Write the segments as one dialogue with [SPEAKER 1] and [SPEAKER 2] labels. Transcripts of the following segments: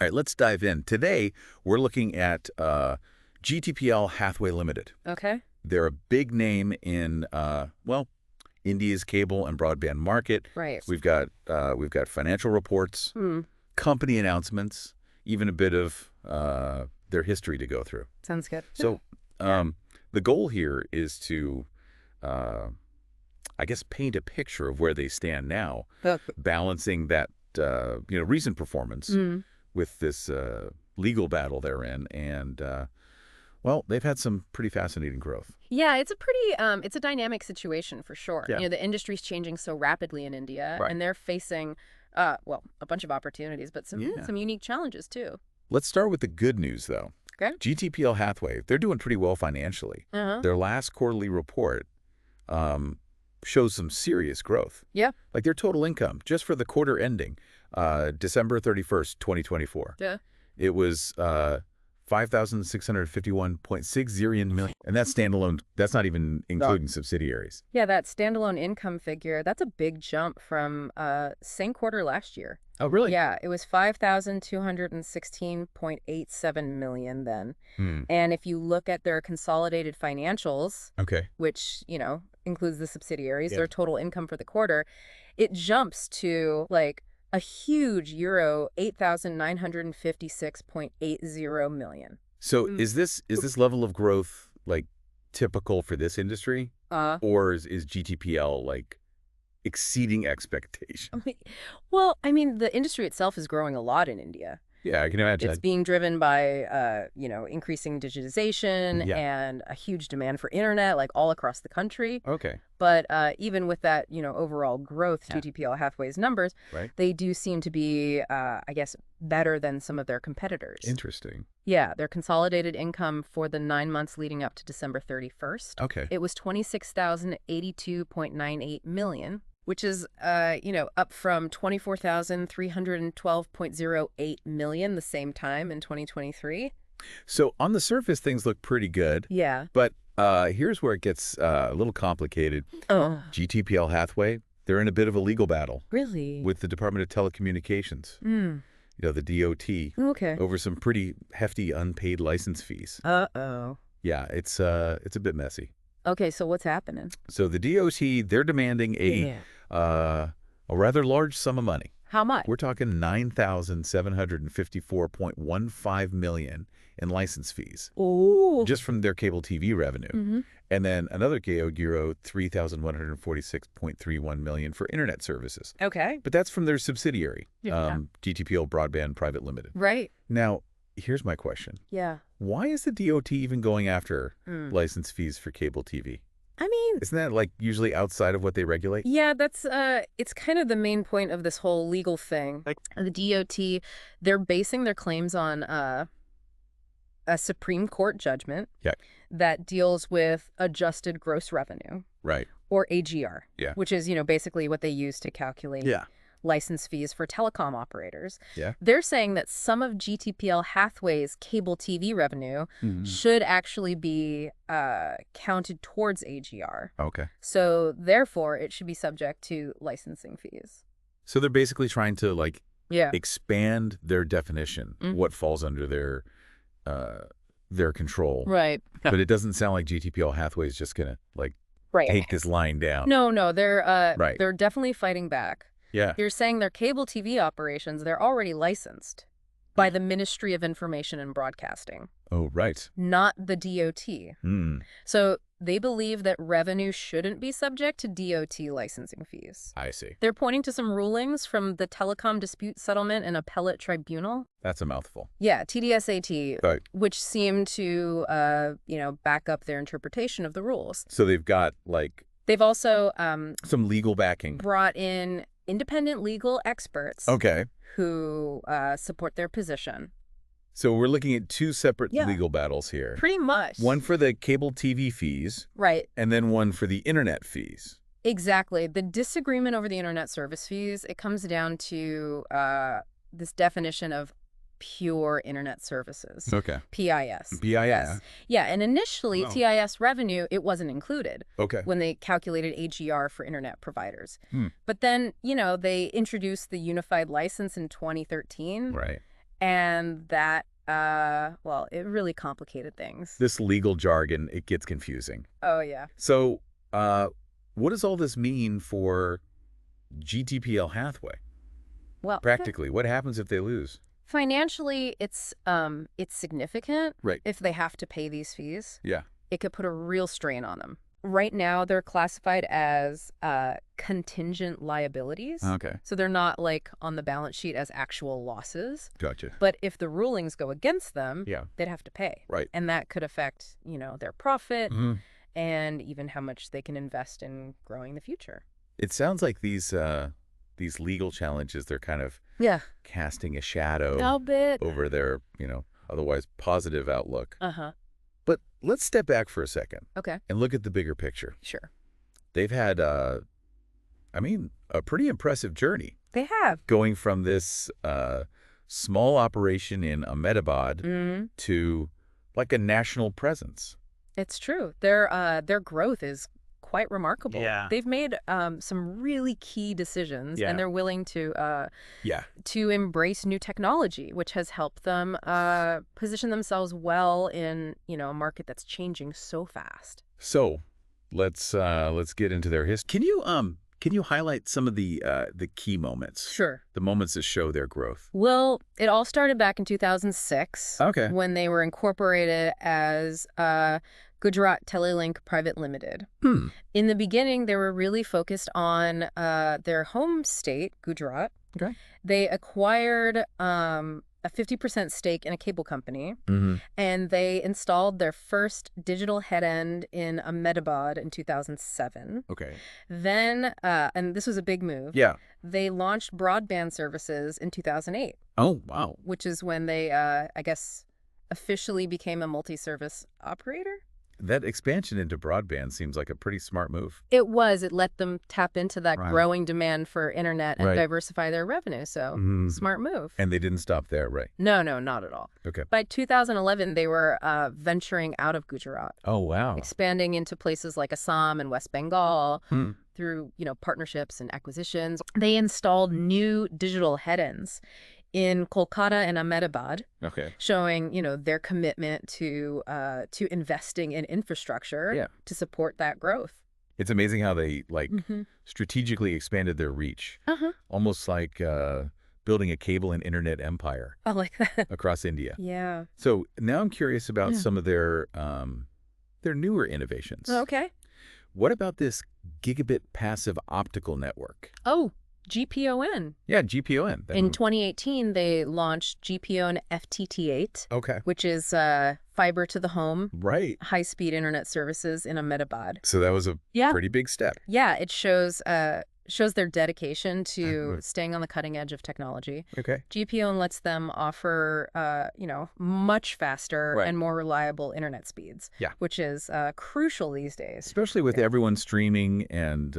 [SPEAKER 1] All right, let's dive in. Today, we're looking at GTPL Hathway Ltd.
[SPEAKER 2] Okay.
[SPEAKER 1] They're a big name in, well, India's cable and broadband market.
[SPEAKER 2] Right.
[SPEAKER 1] We've got financial reports, company announcements, even a bit of their history to go through.
[SPEAKER 2] Sounds good.
[SPEAKER 1] So the goal here is to, I guess, paint a picture of where they stand now, balancing that recent performance with this legal battle they're in, and well, they've had some pretty fascinating growth.
[SPEAKER 2] Yeah, it's a pretty it's a dynamic situation for sure.
[SPEAKER 1] Yeah.
[SPEAKER 2] The industry's changing so rapidly in India,
[SPEAKER 1] Right.
[SPEAKER 2] and they're facing well, a bunch of opportunities, but some unique challenges too.
[SPEAKER 1] Let's start with the good news, though.
[SPEAKER 2] Okay.
[SPEAKER 1] GTPL Hathway, they're doing pretty well financially. Their last quarterly report shows some serious growth.
[SPEAKER 2] Yeah.
[SPEAKER 1] Like their total income, just for the quarter ending December 31st, 2024.
[SPEAKER 2] Yeah.
[SPEAKER 1] It was 5,651.60 million. And that's standalone. That's not even including subsidiaries.
[SPEAKER 2] Yeah, that standalone income figure, that's a big jump from same quarter last year.
[SPEAKER 1] Oh, really?
[SPEAKER 2] Yeah, it was 5,216.87 million then. And if you look at their consolidated financials,
[SPEAKER 1] Okay.
[SPEAKER 2] which, includes the subsidiaries, their total income for the quarter, it jumps to like a huge euro 8,956.80 million.
[SPEAKER 1] So is this level of growth like typical for this industry? Or is GTPL like exceeding expectations?
[SPEAKER 2] Well, I mean, the industry itself is growing a lot in India.
[SPEAKER 1] Yeah, I can imagine.
[SPEAKER 2] It's being driven by, increasing digitization and a huge demand for internet, like all across the country.
[SPEAKER 1] Okay.
[SPEAKER 2] But even with that, overall growth, GTPL Hathway's numbers, they do seem to be, I guess, better than some of their competitors.
[SPEAKER 1] Interesting.
[SPEAKER 2] Yeah, their consolidated income for the 9 months leading up to December 31st.
[SPEAKER 1] Okay.
[SPEAKER 2] It was 26,082.98 million. Which is, up from 24,312.08 million the same time in 2023.
[SPEAKER 1] So on the surface, things look pretty good.
[SPEAKER 2] Yeah.
[SPEAKER 1] But here's where it gets a little complicated. GTPL Hathway, they're in a bit of a legal battle.
[SPEAKER 2] Really?
[SPEAKER 1] With the Department of Telecommunications. The DOT.
[SPEAKER 2] Okay.
[SPEAKER 1] Over some pretty hefty unpaid license fees.
[SPEAKER 2] Uh-oh.
[SPEAKER 1] Yeah, it's a bit messy.
[SPEAKER 2] Okay, so what's happening?
[SPEAKER 1] So the DOT, they're demanding a rather large sum of money.
[SPEAKER 2] How much?
[SPEAKER 1] We're talking 9,754.15 million in license fees.
[SPEAKER 2] Ooh.
[SPEAKER 1] Just from their cable TV revenue. And then another euro 3,146.31 million for internet services.
[SPEAKER 2] Okay.
[SPEAKER 1] But that's from their subsidiary, GTPL Broadband Private Limited.
[SPEAKER 2] Right.
[SPEAKER 1] Now, here's my question.
[SPEAKER 2] Yeah.
[SPEAKER 1] Why is the DOT even going after license fees for cable TV?
[SPEAKER 2] I mean,
[SPEAKER 1] Isn't that like usually outside of what they regulate?
[SPEAKER 2] yeah, that's it's kind of the main point of this whole legal thing. The DOT, they're basing their claims on a Supreme Court judgment that deals with adjusted gross revenue.
[SPEAKER 1] Right.
[SPEAKER 2] Or AGR.
[SPEAKER 1] Yeah.
[SPEAKER 2] Which is, basically what they use to calculate license fees for telecom operators.
[SPEAKER 1] Yeah.
[SPEAKER 2] They're saying that some of GTPL Hathway's cable TV revenue should actually be counted towards AGR.
[SPEAKER 1] Okay.
[SPEAKER 2] So therefore, it should be subject to licensing fees.
[SPEAKER 1] So they're basically trying to expand their definition, what falls under their control.
[SPEAKER 2] Right.
[SPEAKER 1] But it doesn't sound like GTPL Hathway is just gonna take this line down.
[SPEAKER 2] No, they're definitely fighting back.
[SPEAKER 1] Yeah.
[SPEAKER 2] You're saying their cable TV operations, they're already licensed by the Ministry of Information and Broadcasting.
[SPEAKER 1] Oh, right.
[SPEAKER 2] Not the DOT. So they believe that revenue shouldn't be subject to DOT licensing fees.
[SPEAKER 1] I see.
[SPEAKER 2] They're pointing to some rulings from the Telecom Dispute Settlement and Appellate Tribunal.
[SPEAKER 1] That's a mouthful.
[SPEAKER 2] Yeah, TDSAT,
[SPEAKER 1] Right.
[SPEAKER 2] which seem to, back up their interpretation of the rules.
[SPEAKER 1] So they've got
[SPEAKER 2] They've also
[SPEAKER 1] some legal backing.
[SPEAKER 2] brought in independent legal experts who support their position.
[SPEAKER 1] So we're looking at two separate legal battles here.
[SPEAKER 2] Pretty much.
[SPEAKER 1] One for the cable TV fees.
[SPEAKER 2] Right.
[SPEAKER 1] And then one for the internet fees.
[SPEAKER 2] Exactly. The disagreement over the internet service fees, it comes down to this definition of pure internet services.
[SPEAKER 1] Okay.
[SPEAKER 2] PIS.
[SPEAKER 1] PIS.
[SPEAKER 2] Yes. Yeah, and initially, TIS revenue, it wasn't included when they calculated AGR for internet providers. But then, they introduced the unified license in 2013.
[SPEAKER 1] Right.
[SPEAKER 2] And that, well, it really complicated things.
[SPEAKER 1] This legal jargon, it gets confusing.
[SPEAKER 2] Oh, yeah.
[SPEAKER 1] So what does all this mean for GTPL Hathway?
[SPEAKER 2] Well,
[SPEAKER 1] practically, what happens if they lose?
[SPEAKER 2] Financially, it's significant.
[SPEAKER 1] Right.
[SPEAKER 2] If they have to pay these fees.
[SPEAKER 1] Yeah.
[SPEAKER 2] It could put a real strain on them. Right now, they're classified as contingent liabilities.
[SPEAKER 1] Okay.
[SPEAKER 2] So they're not like on the balance sheet as actual losses.
[SPEAKER 1] Gotcha.
[SPEAKER 2] But if the rulings go against them,
[SPEAKER 1] yeah,
[SPEAKER 2] they'd have to pay.
[SPEAKER 1] Right.
[SPEAKER 2] And that could affect, their profit and even how much they can invest in growing the future.
[SPEAKER 1] It sounds like these legal challenges, they're kind of casting a shadow over their, otherwise positive outlook.
[SPEAKER 2] Uh-huh.
[SPEAKER 1] But let's step back for a second.
[SPEAKER 2] Okay.
[SPEAKER 1] And look at the bigger picture.
[SPEAKER 2] Sure.
[SPEAKER 1] They've had, a pretty impressive journey.
[SPEAKER 2] They have.
[SPEAKER 1] Going from this small operation in Ahmedabad to like a national presence.
[SPEAKER 2] It's true. Their growth is quite remarkable.
[SPEAKER 3] Yeah.
[SPEAKER 2] They've made some really key decisions, and they're willing to embrace new technology, which has helped them position themselves well in a market that's changing so fast.
[SPEAKER 1] So, let's get into their history. Can you highlight some of the key moments?
[SPEAKER 2] Sure.
[SPEAKER 1] The moments that show their growth.
[SPEAKER 2] Well, it all started back in 2006.
[SPEAKER 1] Okay.
[SPEAKER 2] When they were incorporated as Gujarat Telelink Private Limited. In the beginning, they were really focused on their home state, Gujarat.
[SPEAKER 1] Okay.
[SPEAKER 2] They acquired a 50% stake in a cable company, and they installed their first digital head-end in Ahmedabad in 2007.
[SPEAKER 1] Okay.
[SPEAKER 2] Then, and this was a big move, they launched broadband services in 2008.
[SPEAKER 1] Oh, wow.
[SPEAKER 2] Which is when they, I guess, officially became a multi-service operator.
[SPEAKER 1] That expansion into broadband seems like a pretty smart move.
[SPEAKER 2] It was. It let them tap into that growing demand for internet and diversify their revenue. So, smart move.
[SPEAKER 1] And they didn't stop there, right?
[SPEAKER 2] No, not at all.
[SPEAKER 1] Okay.
[SPEAKER 2] By 2011, they were venturing out of Gujarat.
[SPEAKER 1] Oh, wow.
[SPEAKER 2] Expanding into places like Assam and West Bengal through, partnerships and acquisitions. They installed new digital head-ends in Kolkata and Ahmedabad, showing their commitment to investing in infrastructure to support that growth.
[SPEAKER 1] It's amazing how they strategically expanded their reach, almost like building a cable and internet empire.
[SPEAKER 2] I like that.
[SPEAKER 1] Across India.
[SPEAKER 2] Yeah.
[SPEAKER 1] So now I'm curious about some of their newer innovations.
[SPEAKER 2] Okay.
[SPEAKER 1] What about this gigabit passive optical network?
[SPEAKER 2] Oh. GPON.
[SPEAKER 1] Yeah, GPON.
[SPEAKER 2] In 2018, they launched GPON FTTH, which is fiber to the home, high-speed internet services in Ahmedabad.
[SPEAKER 1] So that was a pretty big step.
[SPEAKER 2] Yeah, it shows their dedication to staying on the cutting edge of technology.
[SPEAKER 1] Okay.
[SPEAKER 2] GPON lets them offer, much faster and more reliable internet speeds, which is crucial these days.
[SPEAKER 1] Especially with everyone streaming and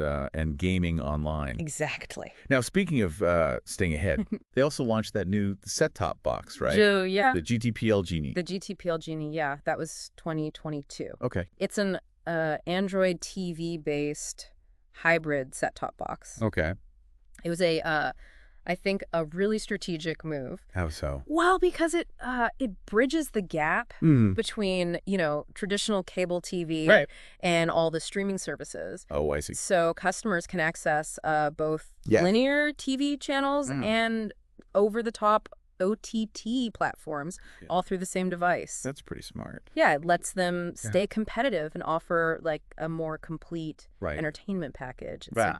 [SPEAKER 1] gaming online.
[SPEAKER 2] Exactly.
[SPEAKER 1] Now, speaking of staying ahead, they also launched that new set-top box, right?
[SPEAKER 2] Yeah.
[SPEAKER 1] The GTPL Genie.
[SPEAKER 2] The GTPL Genie, yeah. That was 2022.
[SPEAKER 1] Okay.
[SPEAKER 2] It's an Android TV-based hybrid set-top box.
[SPEAKER 1] Okay.
[SPEAKER 2] It was I think, a really strategic move.
[SPEAKER 1] How so?
[SPEAKER 2] Well, because it bridges the gap between, traditional cable TV and all the streaming services.
[SPEAKER 1] Oh, I see.
[SPEAKER 2] So customers can access both linear TV channels and over-the-top OTT platforms all through the same device.
[SPEAKER 1] That's pretty smart.
[SPEAKER 2] Yeah, it lets them stay competitive and offer like a more complete entertainment package. It's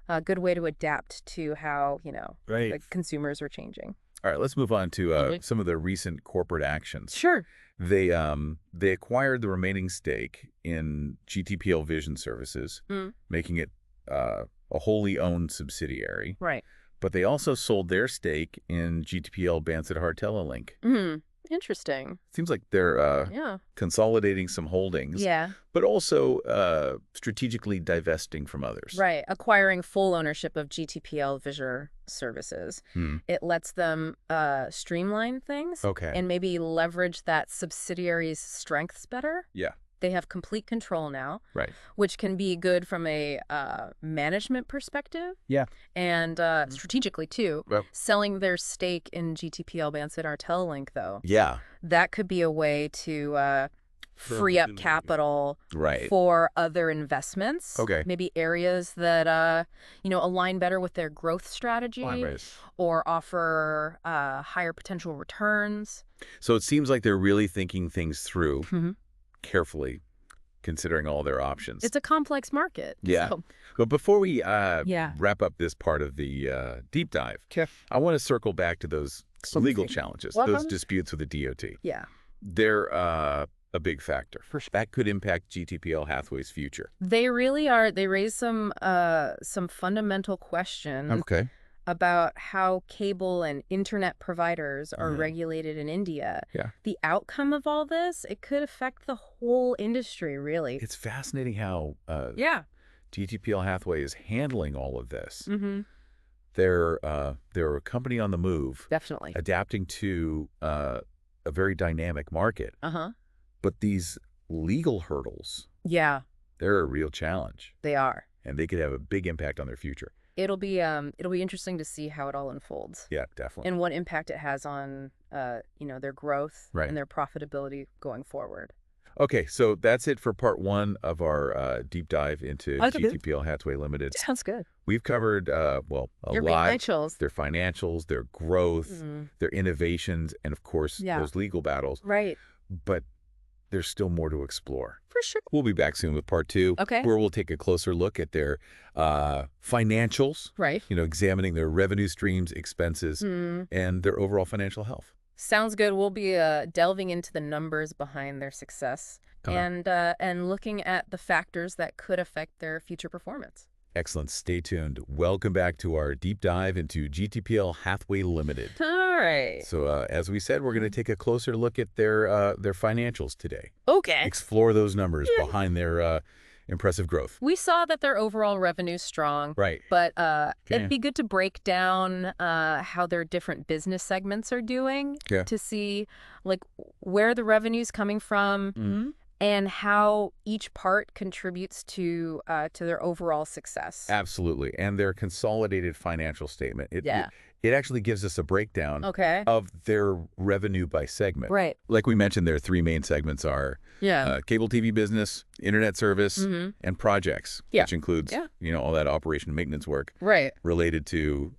[SPEAKER 2] a good way to adapt to how, the consumers are changing.
[SPEAKER 1] All right, let's move on to some of the recent corporate actions.
[SPEAKER 2] Sure.
[SPEAKER 1] They acquired the remaining stake in GTPL Vision Services, making it a wholly owned subsidiary.
[SPEAKER 2] Right.
[SPEAKER 1] But they also sold their stake in GTPL Bansidhar Telelink.
[SPEAKER 2] Interesting.
[SPEAKER 1] Seems like they're consolidating some holdings.
[SPEAKER 2] Yeah.
[SPEAKER 1] But also strategically divesting from others.
[SPEAKER 2] Right. Acquiring full ownership of GTPL Vision Services. It lets them streamline things.
[SPEAKER 1] Okay.
[SPEAKER 2] And maybe leverage that subsidiary's strengths better.
[SPEAKER 1] Yeah.
[SPEAKER 2] They have complete control now,
[SPEAKER 1] Right.
[SPEAKER 2] which can be good from a management perspective.
[SPEAKER 1] Yeah.
[SPEAKER 2] And strategically, too.
[SPEAKER 1] Well,
[SPEAKER 2] selling their stake in GTPL Bandsit our Telelink, though.
[SPEAKER 1] yeah.
[SPEAKER 2] That could be a way to free up capital
[SPEAKER 1] Right.
[SPEAKER 2] for other investments.
[SPEAKER 1] Okay.
[SPEAKER 2] Maybe areas that, align better with their growth strategy or offer higher potential returns.
[SPEAKER 1] So it seems like they're really thinking things through carefully, considering all their options.
[SPEAKER 2] It's a complex market.
[SPEAKER 1] Yeah.
[SPEAKER 2] So.
[SPEAKER 1] But before we wrap up this part of the deep dive, I want to circle back to those legal challenges, those disputes with the DOT.
[SPEAKER 2] Yeah.
[SPEAKER 1] They're a big factor. That could impact GTPL Hathway's future.
[SPEAKER 2] They really are. They raise some fundamental questions about how cable and internet providers are regulated in India.
[SPEAKER 1] Yeah.
[SPEAKER 2] The outcome of all this, it could affect the whole industry, really.
[SPEAKER 1] It's fascinating how GTPL Hathway is handling all of this. They're a company on the move.
[SPEAKER 2] Definitely.
[SPEAKER 1] Adapting to a very dynamic market. But these legal hurdles, they're a real challenge.
[SPEAKER 2] They are.
[SPEAKER 1] And they could have a big impact on their future.
[SPEAKER 2] It'll be interesting to see how it all unfolds.
[SPEAKER 1] Yeah, definitely.
[SPEAKER 2] And what impact it has on their growth and their profitability going forward.
[SPEAKER 1] Okay, so that's it for part one of our deep dive into GTPL Hathway Ltd.
[SPEAKER 2] Sounds good.
[SPEAKER 1] We've covered a lot.
[SPEAKER 2] Financials.
[SPEAKER 1] Their financials, their growth, their innovations, and of course those legal battles.
[SPEAKER 2] Right.
[SPEAKER 1] But there's still more to explore.
[SPEAKER 2] For sure.
[SPEAKER 1] We'll be back soon with part two, where we'll take a closer look at their financials, examining their revenue streams, expenses, and their overall financial health.
[SPEAKER 2] Sounds good. We'll be delving into the numbers behind their success and looking at the factors that could affect their future performance.
[SPEAKER 1] Excellent. Stay tuned. Welcome back to our deep dive into GTPL Hathway Ltd.
[SPEAKER 2] All right.
[SPEAKER 1] So as we said, we're going to take a closer look at their financials today.
[SPEAKER 2] Okay.
[SPEAKER 1] Explore those numbers behind their impressive growth.
[SPEAKER 2] We saw that their overall revenue is strong.
[SPEAKER 1] Right.
[SPEAKER 2] But it'd be good to break down how their different business segments are doing to see where the revenue is coming from. And how each part contributes to their overall success.
[SPEAKER 1] Absolutely. And their consolidated financial statement. It actually gives us a breakdown of their revenue by segment.
[SPEAKER 2] Right.
[SPEAKER 1] Like we mentioned, their three main segments are cable TV business, internet service, and projects, which includes all that operation and maintenance work related to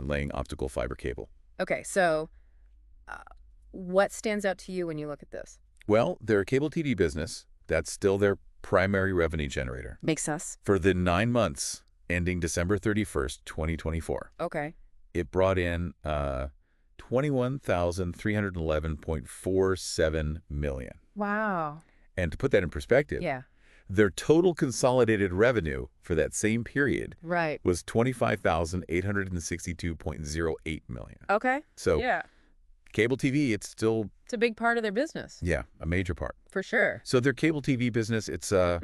[SPEAKER 1] laying optical fiber cable.
[SPEAKER 2] Okay, so what stands out to you when you look at this?
[SPEAKER 1] Well, their cable TV business, that's still their primary revenue generator.
[SPEAKER 2] Makes sense.
[SPEAKER 1] For the 9 months ending December 31st, 2024.
[SPEAKER 2] Okay.
[SPEAKER 1] It brought in $21,311.47 million.
[SPEAKER 2] Wow.
[SPEAKER 1] And to put that in perspective, their total consolidated revenue for that same period was $25,862.08 million.
[SPEAKER 2] Okay.
[SPEAKER 1] So cable TV, it's a
[SPEAKER 2] big part of their business.
[SPEAKER 1] Yeah, a major part.
[SPEAKER 2] For sure.
[SPEAKER 1] So their cable TV business, it's a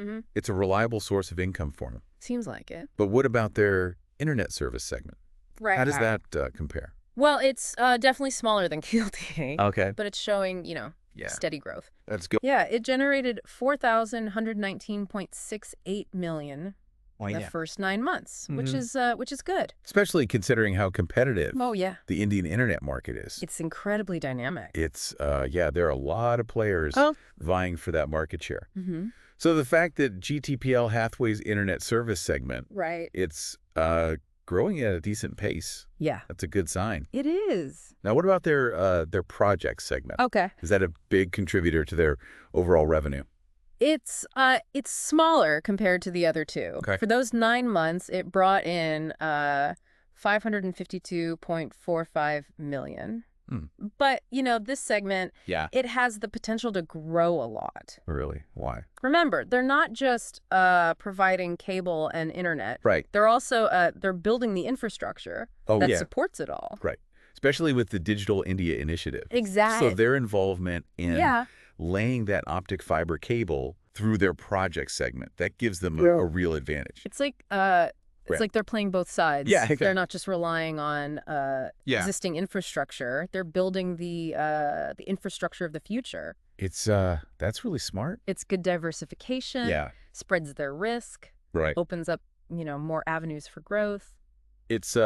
[SPEAKER 1] reliable source of income for them.
[SPEAKER 2] Seems like it.
[SPEAKER 1] But what about their internet service segment?
[SPEAKER 2] Right.
[SPEAKER 1] How does that compare?
[SPEAKER 2] Well, it's definitely smaller than cable TV.
[SPEAKER 1] Okay.
[SPEAKER 2] But it's showing, steady growth.
[SPEAKER 1] That's good.
[SPEAKER 2] Yeah, it generated $4,119.68 million the first 9 months, which is good.
[SPEAKER 1] Especially considering how competitive
[SPEAKER 2] the
[SPEAKER 1] Indian internet market is.
[SPEAKER 2] It's incredibly dynamic.
[SPEAKER 1] It's, there are a lot of players vying for that market share. So the fact that GTPL Hathway's internet service segment, it's growing at a decent pace.
[SPEAKER 2] Yeah.
[SPEAKER 1] That's a good sign.
[SPEAKER 2] It is.
[SPEAKER 1] Now, what about their project segment?
[SPEAKER 2] Okay.
[SPEAKER 1] Is that a big contributor to their overall revenue?
[SPEAKER 2] It's smaller compared to the other two.
[SPEAKER 1] Okay.
[SPEAKER 2] For those 9 months, it brought in $552.45 million. But, this segment, it has the potential to grow a lot.
[SPEAKER 1] Really? Why?
[SPEAKER 2] Remember, they're not just providing cable and internet.
[SPEAKER 1] Right.
[SPEAKER 2] They're also they're building the infrastructure that supports it all.
[SPEAKER 1] Right. Especially with the Digital India Initiative.
[SPEAKER 2] Exactly.
[SPEAKER 1] So their involvement in laying that optic fiber cable through their project segment, that gives them a real advantage.
[SPEAKER 2] It's like It's like they're playing both sides.
[SPEAKER 1] Yeah, okay.
[SPEAKER 2] They're not just relying on existing infrastructure. They're building the infrastructure of the future.
[SPEAKER 1] It's that's really smart.
[SPEAKER 2] It's good diversification.
[SPEAKER 1] Yeah.
[SPEAKER 2] Spreads their risk.
[SPEAKER 1] Right.
[SPEAKER 2] Opens up, more avenues for growth.
[SPEAKER 1] It's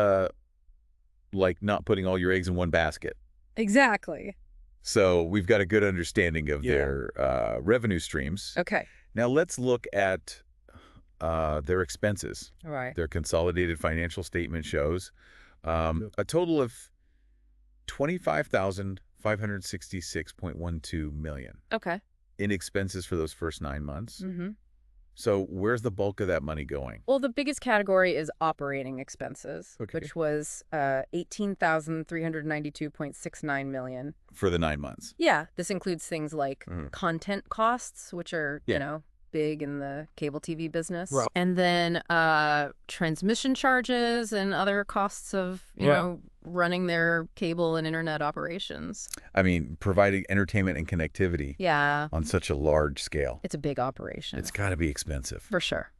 [SPEAKER 1] like not putting all your eggs in one basket.
[SPEAKER 2] Exactly.
[SPEAKER 1] So we've got a good understanding of their revenue streams.
[SPEAKER 2] Okay.
[SPEAKER 1] Now let's look at their expenses.
[SPEAKER 2] All right.
[SPEAKER 1] Their consolidated financial statement shows a total of $25,566.12 million.
[SPEAKER 2] Okay.
[SPEAKER 1] In expenses for those first 9 months.
[SPEAKER 2] Mm-hmm.
[SPEAKER 1] So where's the bulk of that money going?
[SPEAKER 2] Well, the biggest category is operating expenses, which was $18,392.69 million.
[SPEAKER 1] For the 9 months.
[SPEAKER 2] Yeah. This includes things like content costs, which are, big in the cable TV business. Right. And then transmission charges and other costs of, running their cable and internet operations.
[SPEAKER 1] I mean, providing entertainment and connectivity on such a large scale.
[SPEAKER 2] It's a big operation.
[SPEAKER 1] It's got to be expensive.
[SPEAKER 2] For sure.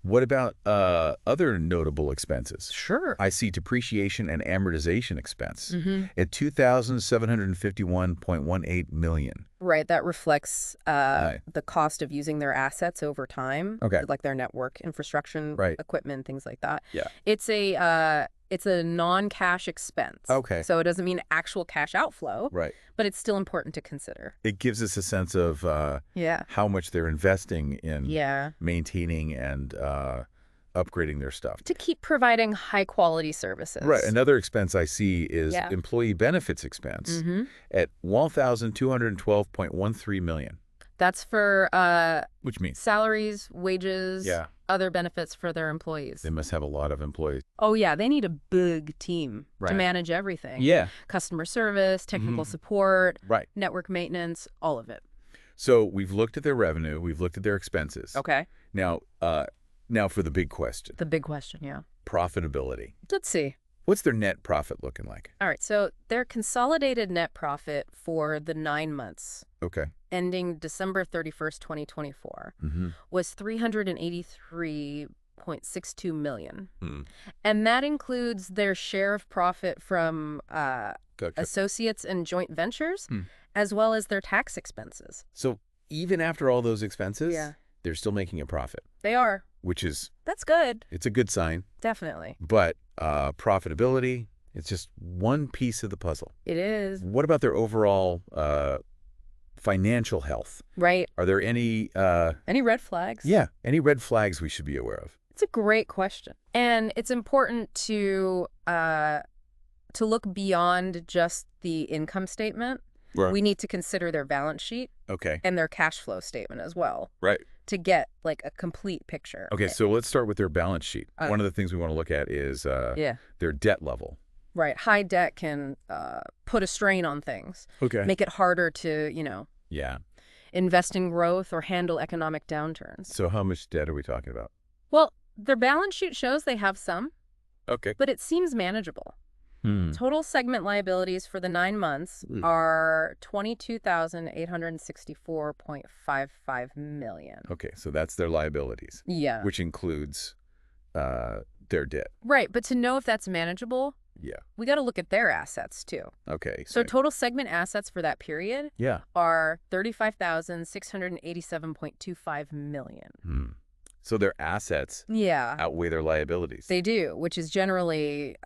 [SPEAKER 1] What about other notable expenses?
[SPEAKER 2] Sure.
[SPEAKER 1] I see depreciation and amortization expense at $2,751.18 million.
[SPEAKER 2] Right. That reflects the cost of using their assets over time.
[SPEAKER 1] Okay.
[SPEAKER 2] Like their network infrastructure, equipment, things like that.
[SPEAKER 1] Yeah.
[SPEAKER 2] It's a non-cash expense.
[SPEAKER 1] Okay.
[SPEAKER 2] So it doesn't mean actual cash outflow.
[SPEAKER 1] Right.
[SPEAKER 2] But it's still important to consider.
[SPEAKER 1] It gives us a sense of how much they're investing in maintaining and upgrading their stuff.
[SPEAKER 2] To keep providing high-quality services.
[SPEAKER 1] Right. Another expense I see is employee benefits expense at $1,212.13 million.
[SPEAKER 2] That's for
[SPEAKER 1] which means
[SPEAKER 2] salaries, wages, other benefits for their employees.
[SPEAKER 1] They must have a lot of employees.
[SPEAKER 2] Oh, yeah. They need a big team to manage everything.
[SPEAKER 1] Yeah.
[SPEAKER 2] Customer service, technical support, network maintenance, all of it.
[SPEAKER 1] So we've looked at their revenue. We've looked at their expenses.
[SPEAKER 2] Okay.
[SPEAKER 1] Now for the big question.
[SPEAKER 2] The big question, yeah.
[SPEAKER 1] Profitability.
[SPEAKER 2] Let's see.
[SPEAKER 1] What's their net profit looking like?
[SPEAKER 2] All right. So their consolidated net profit for the 9 months ending December 31st, 2024, was $383.62 million. And that includes their share of profit from associates and joint ventures, as well as their tax expenses.
[SPEAKER 1] So even after all those expenses, they're still making a profit.
[SPEAKER 2] They are.
[SPEAKER 1] That's
[SPEAKER 2] good.
[SPEAKER 1] It's a good sign.
[SPEAKER 2] Definitely.
[SPEAKER 1] But profitability, it's just one piece of the puzzle.
[SPEAKER 2] It is.
[SPEAKER 1] What about their overall financial health?
[SPEAKER 2] Right.
[SPEAKER 1] Are there any
[SPEAKER 2] red flags?
[SPEAKER 1] Yeah. Any red flags we should be aware of?
[SPEAKER 2] It's a great question. And it's important to look beyond just the income statement. Right. We need to consider their balance sheet.
[SPEAKER 1] Okay.
[SPEAKER 2] And their cash flow statement as well.
[SPEAKER 1] Right.
[SPEAKER 2] To get like a complete picture.
[SPEAKER 1] Okay, so let's start with their balance sheet. One of the things we want to look at is their debt level.
[SPEAKER 2] Right. High debt can put a strain on things. Okay. Make it harder to, invest in growth or handle economic downturns.
[SPEAKER 1] So how much debt are we talking about?
[SPEAKER 2] Well, their balance sheet shows they have some. Okay. But it seems manageable. Total segment liabilities for the 9 months are $22,864.55 million.
[SPEAKER 1] Okay, so that's their liabilities.
[SPEAKER 2] Yeah.
[SPEAKER 1] Which includes their debt.
[SPEAKER 2] Right, but to know if that's manageable, we got to look at their assets too.
[SPEAKER 1] Okay.
[SPEAKER 2] So total segment assets for that period are $35,687.25 million.
[SPEAKER 1] So their assets outweigh their liabilities.
[SPEAKER 2] They do, which is generally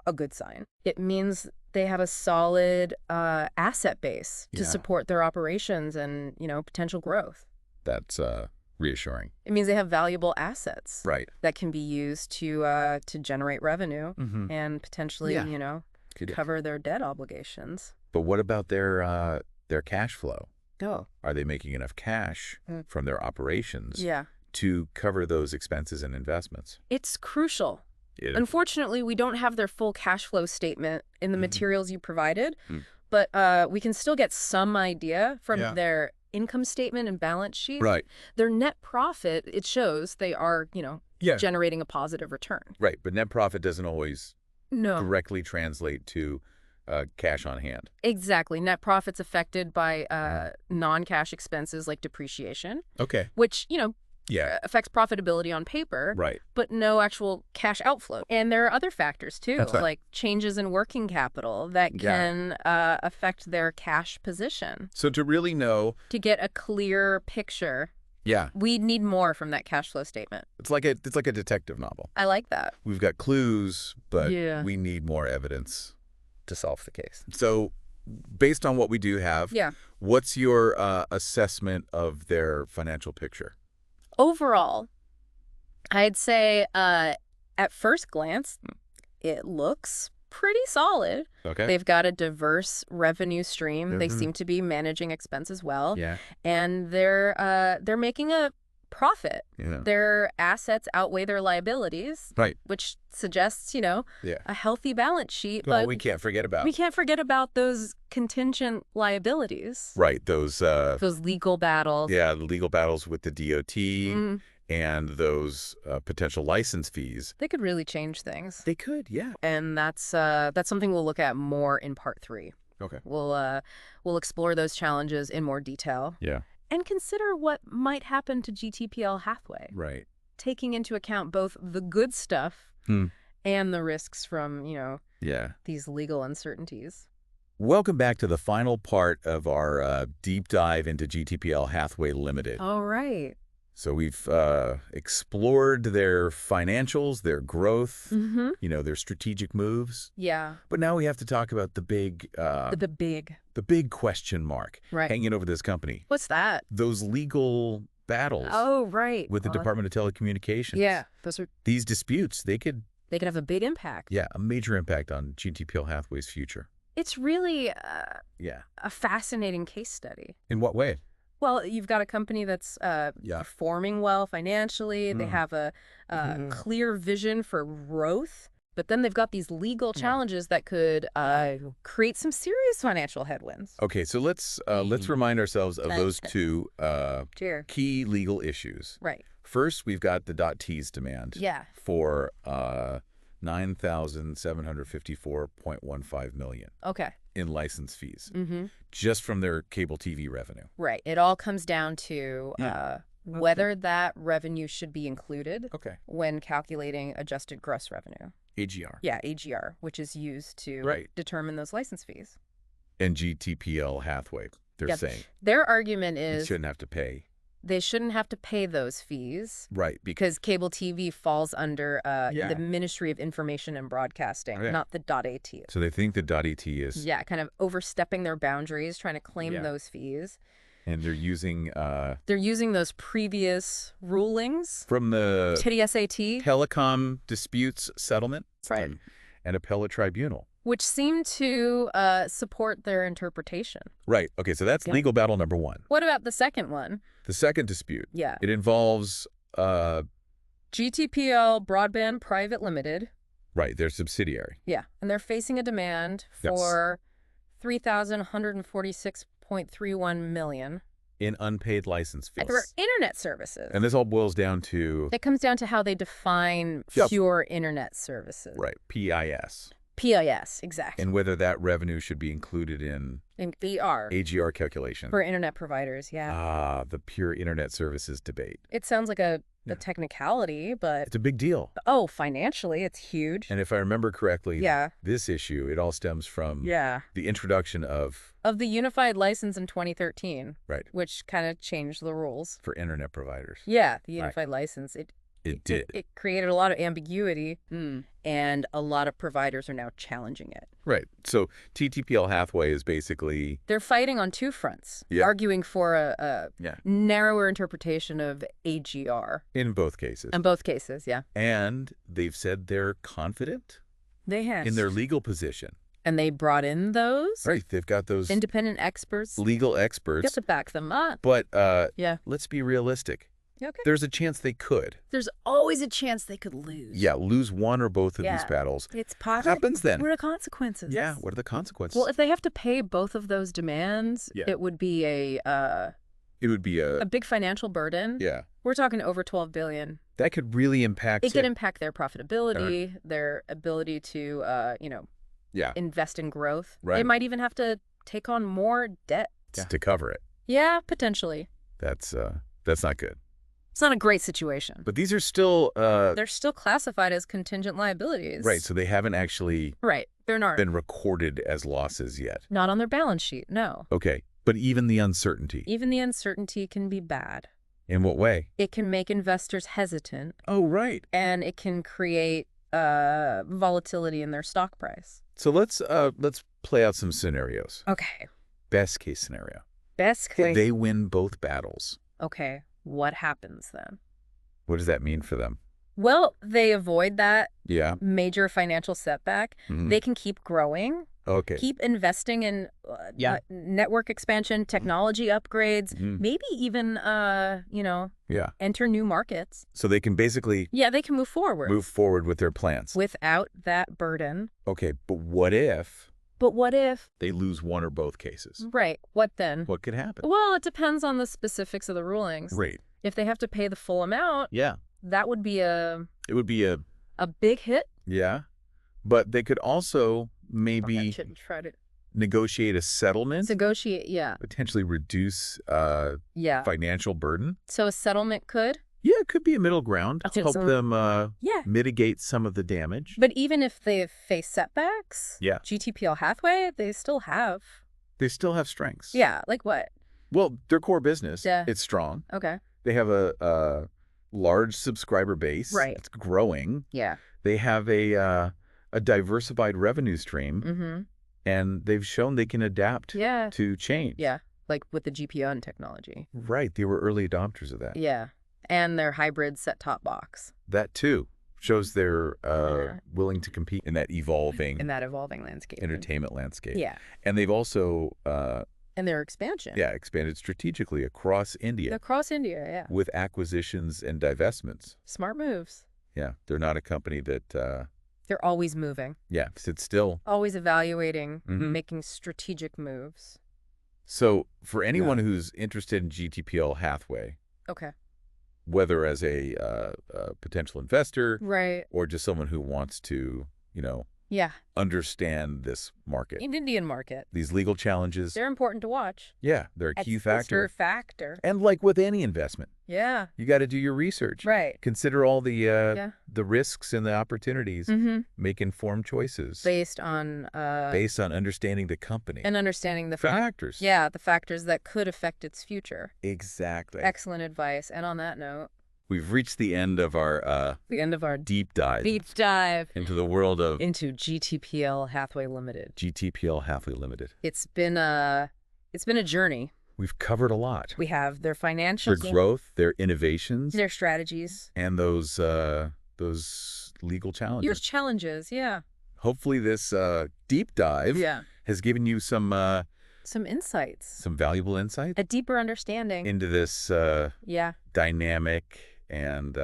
[SPEAKER 2] a good sign. It means they have a solid asset base to support their operations and, potential growth.
[SPEAKER 1] That's reassuring.
[SPEAKER 2] It means they have valuable assets that can be used to generate revenue and potentially, cover their debt obligations.
[SPEAKER 1] But what about their cash flow?
[SPEAKER 2] Oh.
[SPEAKER 1] Are they making enough cash from their operations to cover those expenses and investments?
[SPEAKER 2] It's crucial. Unfortunately, we don't have their full cash flow statement in the materials you provided, but we can still get some idea from their income statement and balance sheet. Right. Their net profit, it shows they are, generating a positive return.
[SPEAKER 1] Right, but net profit doesn't always directly translate to cash on hand.
[SPEAKER 2] Exactly. Net profit's affected by non-cash expenses like depreciation.
[SPEAKER 1] Okay.
[SPEAKER 2] Which, affects profitability on paper, but no actual cash outflow. And there are other factors, too, like changes in working capital that can affect their cash position.
[SPEAKER 1] So to really know...
[SPEAKER 2] To get a clear picture... we need more from that cash flow statement.
[SPEAKER 1] It's like a detective novel.
[SPEAKER 2] I like that.
[SPEAKER 1] We've got clues, but we need more evidence
[SPEAKER 3] to solve the case.
[SPEAKER 1] So based on what we do have, what's your assessment of their financial picture?
[SPEAKER 2] Overall, I'd say at first glance, it looks pretty solid.
[SPEAKER 1] Okay.
[SPEAKER 2] They've got a diverse revenue stream. They seem to be managing expenses well. And they're making a profit. Their assets outweigh their liabilities. Which suggests, you know, a healthy balance sheet.
[SPEAKER 1] Well,
[SPEAKER 2] but
[SPEAKER 1] we can't forget about.
[SPEAKER 2] We can't forget about those contingent liabilities.
[SPEAKER 1] Those
[SPEAKER 2] legal battles.
[SPEAKER 1] The legal battles with the DOT. And those potential license fees.
[SPEAKER 2] They could really change things.
[SPEAKER 1] They could,
[SPEAKER 2] And that's something we'll look at more in part 3.
[SPEAKER 1] Okay.
[SPEAKER 2] We'll explore those challenges in more detail. And consider what might happen to GTPL Hathway. Taking into account both the good stuff and the risks from, you know, these legal uncertainties.
[SPEAKER 1] Welcome back to the final part of our deep dive into GTPL Hathway Ltd.
[SPEAKER 2] All right.
[SPEAKER 1] So we've explored their financials, their growth, you know, their strategic moves. But now we have to talk about the big... the big question mark hanging over this company.
[SPEAKER 2] What's that?
[SPEAKER 1] Those legal battles.
[SPEAKER 2] Oh, right.
[SPEAKER 1] With the Department of Telecommunications.
[SPEAKER 2] Those are...
[SPEAKER 1] These disputes, they could
[SPEAKER 2] have a big impact.
[SPEAKER 1] A major impact on GTPL Hathway's future.
[SPEAKER 2] It's really a fascinating case study.
[SPEAKER 1] In what way?
[SPEAKER 2] Well, you've got a company that's performing well financially. They have a clear vision for growth. But then they've got these legal challenges that could create some serious financial headwinds.
[SPEAKER 1] Okay, so let's remind ourselves of those two key legal issues. First, we've got the .T's demand for $9,754.15 million. In license fees, just from their cable TV revenue.
[SPEAKER 2] It all comes down to whether that revenue should be included when calculating adjusted gross revenue.
[SPEAKER 1] AGR.
[SPEAKER 2] AGR, which is used to determine those license fees.
[SPEAKER 1] And GTPL Hathway, they're saying.
[SPEAKER 2] Their argument is...
[SPEAKER 1] They shouldn't have to pay.
[SPEAKER 2] They shouldn't have to pay those fees. Because cable TV falls under the Ministry of Information and Broadcasting, not the .AT.
[SPEAKER 1] So they think the .AT is...
[SPEAKER 2] kind of overstepping their boundaries, trying to claim those fees.
[SPEAKER 1] And they're using...
[SPEAKER 2] they're using those previous rulings...
[SPEAKER 1] From the...
[SPEAKER 2] TSAT.
[SPEAKER 1] Telecom disputes settlement. And appellate tribunal.
[SPEAKER 2] Which seem to support their interpretation.
[SPEAKER 1] Okay, so that's legal battle number 1.
[SPEAKER 2] What about the second one?
[SPEAKER 1] The second dispute. It involves...
[SPEAKER 2] GTPL Broadband Private Ltd.
[SPEAKER 1] Their subsidiary.
[SPEAKER 2] And they're facing a demand for $3,146.31 million.
[SPEAKER 1] In unpaid license fees.
[SPEAKER 2] For internet services.
[SPEAKER 1] And this all boils down to...
[SPEAKER 2] It comes down to how they define pure internet services.
[SPEAKER 1] PIS.
[SPEAKER 2] PIS, exactly.
[SPEAKER 1] And whether that revenue should be included in
[SPEAKER 2] AGR.
[SPEAKER 1] AGR calculation.
[SPEAKER 2] For internet providers,
[SPEAKER 1] the pure internet services debate.
[SPEAKER 2] It sounds like a technicality, but...
[SPEAKER 1] It's a big deal.
[SPEAKER 2] Oh, financially, it's huge.
[SPEAKER 1] And if I remember correctly, this issue, it all stems from the introduction of...
[SPEAKER 2] Of the unified license in 2013. Which kind of changed the rules.
[SPEAKER 1] For internet providers.
[SPEAKER 2] The unified license.
[SPEAKER 1] It did.
[SPEAKER 2] It created a lot of ambiguity, and a lot of providers are now challenging it.
[SPEAKER 1] So TTPL Hathway is basically...
[SPEAKER 2] They're fighting on two fronts, arguing for a narrower interpretation of AGR.
[SPEAKER 1] In both cases.
[SPEAKER 2] In both cases,
[SPEAKER 1] And they've said they're confident in their legal position.
[SPEAKER 2] And they brought in those?
[SPEAKER 1] They've got those...
[SPEAKER 2] Independent experts.
[SPEAKER 1] Legal experts.
[SPEAKER 2] To back them up.
[SPEAKER 1] But let's be realistic. There's a chance they could.
[SPEAKER 2] There's always a chance they could lose.
[SPEAKER 1] Lose one or both of these battles.
[SPEAKER 2] It's possible.
[SPEAKER 1] What happens then?
[SPEAKER 2] What are the consequences?
[SPEAKER 1] What are the consequences?
[SPEAKER 2] Well, if they have to pay both of those demands, it would be a big financial burden. We're talking over $12 billion.
[SPEAKER 1] That could really impact...
[SPEAKER 2] It could impact their profitability, their ability to, invest in growth. They might even have to take on more debt.
[SPEAKER 1] To cover it.
[SPEAKER 2] Potentially.
[SPEAKER 1] That's not good.
[SPEAKER 2] It's not a great situation.
[SPEAKER 1] But these are still...
[SPEAKER 2] they're still classified as contingent liabilities.
[SPEAKER 1] Right, so they haven't actually
[SPEAKER 2] they're not
[SPEAKER 1] been recorded as losses yet.
[SPEAKER 2] Not on their balance sheet, no.
[SPEAKER 1] Okay, but even the uncertainty.
[SPEAKER 2] Even the uncertainty can be bad.
[SPEAKER 1] In what way?
[SPEAKER 2] It can make investors hesitant.
[SPEAKER 1] Oh, right.
[SPEAKER 2] And it can create volatility in their stock price.
[SPEAKER 1] So let's play out some scenarios.
[SPEAKER 2] Okay.
[SPEAKER 1] Best case scenario.
[SPEAKER 2] Best case.
[SPEAKER 1] They win both battles.
[SPEAKER 2] Okay. What happens then?
[SPEAKER 1] What does that mean for them?
[SPEAKER 2] Well, they avoid that
[SPEAKER 1] Yeah.
[SPEAKER 2] major financial setback.
[SPEAKER 1] Mm-hmm.
[SPEAKER 2] They can keep growing.
[SPEAKER 1] Okay.
[SPEAKER 2] Keep investing in network expansion, technology upgrades, maybe even, enter new markets.
[SPEAKER 1] So they can basically...
[SPEAKER 2] Yeah, they can move forward.
[SPEAKER 1] Move forward with their plans.
[SPEAKER 2] Without that burden.
[SPEAKER 1] Okay, but what if...
[SPEAKER 2] But what if...
[SPEAKER 1] they lose one or both cases?
[SPEAKER 2] Right. What then?
[SPEAKER 1] What could happen?
[SPEAKER 2] Well, it depends on the specifics of the rulings.
[SPEAKER 1] Right.
[SPEAKER 2] If they have to pay the full amount, that would be
[SPEAKER 1] It would be a
[SPEAKER 2] big hit.
[SPEAKER 1] Yeah. But they could also maybe
[SPEAKER 2] try to
[SPEAKER 1] negotiate a settlement.
[SPEAKER 2] Negotiate, yeah.
[SPEAKER 1] Potentially reduce financial burden.
[SPEAKER 2] So a settlement could?
[SPEAKER 1] Yeah, it could be a middle ground. Help them
[SPEAKER 2] yeah.
[SPEAKER 1] mitigate some of the damage.
[SPEAKER 2] But even if they face setbacks,
[SPEAKER 1] yeah.
[SPEAKER 2] GTPL Hathway, they still have
[SPEAKER 1] strengths.
[SPEAKER 2] Yeah, like what?
[SPEAKER 1] Well, their core business, it's strong.
[SPEAKER 2] Okay.
[SPEAKER 1] They have a large subscriber base.
[SPEAKER 2] Right.
[SPEAKER 1] It's growing.
[SPEAKER 2] Yeah.
[SPEAKER 1] They have a diversified revenue stream.
[SPEAKER 2] Mm-hmm.
[SPEAKER 1] And they've shown they can adapt to change.
[SPEAKER 2] Yeah, like with the GPON technology.
[SPEAKER 1] Right. They were early adopters of that.
[SPEAKER 2] Yeah. And their hybrid set-top box.
[SPEAKER 1] That, too, shows they're willing to compete in that evolving
[SPEAKER 2] landscape.
[SPEAKER 1] Entertainment landscape.
[SPEAKER 2] Yeah.
[SPEAKER 1] And they've also...
[SPEAKER 2] and their expansion.
[SPEAKER 1] Yeah, expanded strategically across India.
[SPEAKER 2] Across India, yeah.
[SPEAKER 1] With acquisitions and divestments.
[SPEAKER 2] Smart moves.
[SPEAKER 1] Yeah. They're not a company that...
[SPEAKER 2] they're always moving.
[SPEAKER 1] Yeah, sit still.
[SPEAKER 2] Always evaluating, making strategic moves.
[SPEAKER 1] So for anyone who's interested in GTPL Hathway...
[SPEAKER 2] Okay.
[SPEAKER 1] Whether as a potential investor, or just someone who wants to, understand this market.
[SPEAKER 2] An Indian market.
[SPEAKER 1] These legal challenges.
[SPEAKER 2] They're important to watch.
[SPEAKER 1] Yeah, they're a key factor. And like with any investment.
[SPEAKER 2] Yeah.
[SPEAKER 1] You got to do your research.
[SPEAKER 2] Right.
[SPEAKER 1] Consider all the risks and the opportunities. Make informed choices.
[SPEAKER 2] Based on
[SPEAKER 1] understanding the company.
[SPEAKER 2] And understanding the
[SPEAKER 1] factors.
[SPEAKER 2] Yeah, the factors that could affect its future.
[SPEAKER 1] Exactly.
[SPEAKER 2] Excellent advice. And on that note,
[SPEAKER 1] we've reached the end of our deep dive into the world of
[SPEAKER 2] GTPL Hathway Ltd.
[SPEAKER 1] GTPL Hathway Ltd.
[SPEAKER 2] It's been a journey.
[SPEAKER 1] We've covered a lot.
[SPEAKER 2] We have their financials,
[SPEAKER 1] their growth, their innovations,
[SPEAKER 2] their strategies,
[SPEAKER 1] and those legal challenges.
[SPEAKER 2] Your challenges, yeah.
[SPEAKER 1] Hopefully, this deep dive has given you some
[SPEAKER 2] insights,
[SPEAKER 1] some valuable insights,
[SPEAKER 2] a deeper understanding
[SPEAKER 1] into this dynamic and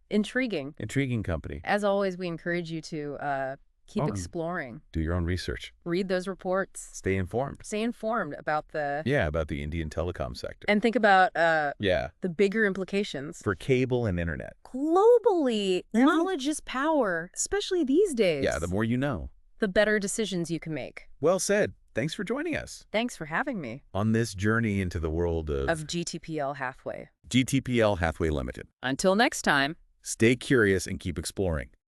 [SPEAKER 1] intriguing company.
[SPEAKER 2] As always, we encourage you to keep exploring.
[SPEAKER 1] Do your own research.
[SPEAKER 2] Read those reports.
[SPEAKER 1] Stay informed.
[SPEAKER 2] Stay informed about the
[SPEAKER 1] Indian telecom sector.
[SPEAKER 2] And think about the bigger implications
[SPEAKER 1] for cable and internet.
[SPEAKER 2] Globally, knowledge is power, especially these days.
[SPEAKER 1] Yeah, the more you know,
[SPEAKER 2] the better decisions you can make.
[SPEAKER 1] Well said. Thanks for joining us.
[SPEAKER 2] Thanks for having me.
[SPEAKER 1] On this journey into the world of
[SPEAKER 2] GTPL Hathway.
[SPEAKER 1] GTPL Hathway Ltd.
[SPEAKER 2] Until next time.
[SPEAKER 1] Stay curious and keep exploring.